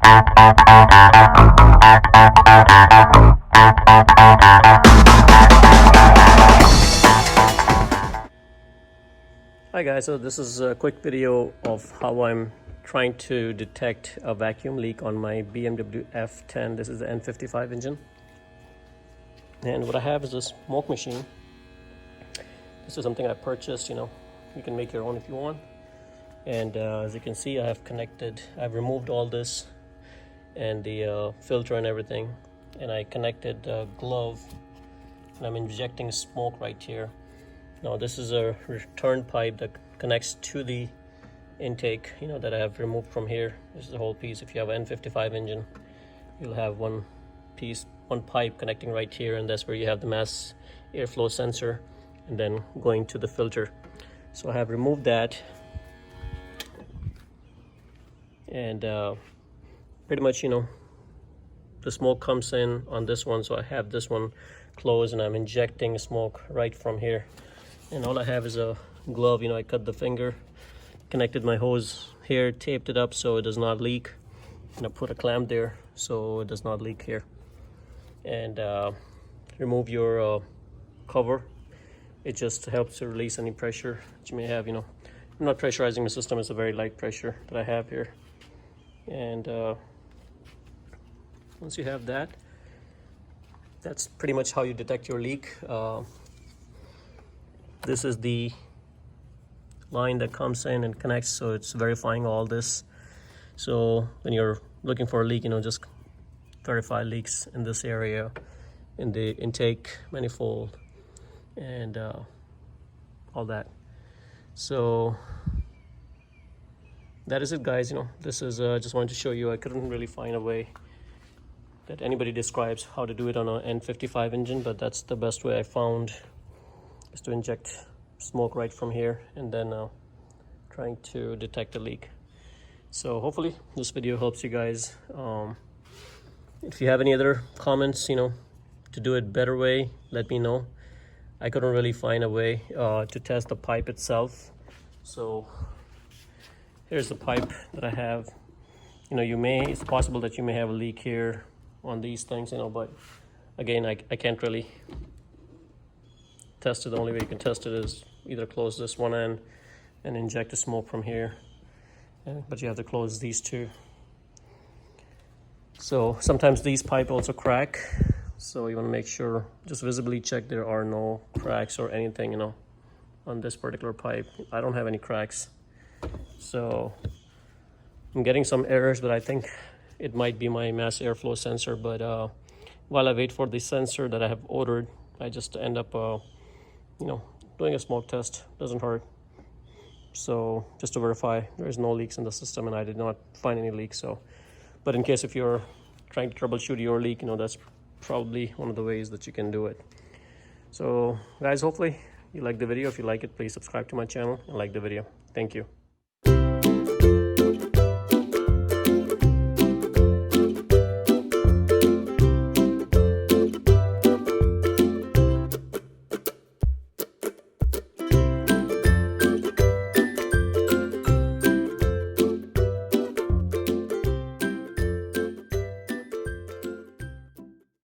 Hi guys, so this is a quick video of how I'm trying to detect a vacuum leak on my BMW F10. This is the N55 engine. And what I have is a smoke machine. This is something I purchased, you can make your own if you want. And as you can see, I've removed all this and the filter and everything. And I connected a glove and I'm injecting smoke right here. Now this is a return pipe that connects to the intake, that I have removed from here. This is the whole piece. If you have an N55 engine, you'll have one pipe connecting right here, and that's where you have the mass airflow sensor and then going to the filter. So I have removed that, and pretty much, the smoke comes in on this one, so I have this one closed and I'm injecting smoke right from here. And all I have is a glove. I cut the finger, connected my hose here, taped it up so it does not leak, and I put a clamp there so it does not leak here. And remove your cover. It just helps to release any pressure that you may have. I'm not pressurizing the system. It's a very light pressure that I have here. And once you have that, that's pretty much how you detect your leak. This is the line that comes in and connects, so it's verifying all this. So when you're looking for a leak, just verify leaks in this area, in the intake manifold, and all that. So that is it, guys. This is just wanted to show you. I couldn't really find a way that anybody describes how to do it on an N55 engine, but that's the best way I found, is to inject smoke right from here and then trying to detect a leak. So hopefully this video helps you guys. If you have any other comments, to do it better way, let me know. I couldn't really find a way to test the pipe itself. So here's the pipe that I have. It's possible that you may have a leak here on these things, but again, I can't really test it. The only way you can test it is either close this one end and inject the smoke from here, but you have to close these two. So sometimes these pipes also crack, so you want to make sure, just visibly check there are no cracks or anything, on this particular pipe. I don't have any cracks, so I'm getting some errors, but I think it might be my mass airflow sensor. But while I wait for the sensor that I have ordered, I just end up doing a smoke test. Doesn't hurt. So just to verify there is no leaks in the system, and I did not find any leaks. So, but in case if you're trying to troubleshoot your leak, that's probably one of the ways that you can do it. So guys, hopefully you like the video. If you like it, please subscribe to my channel and like the video. Thank you.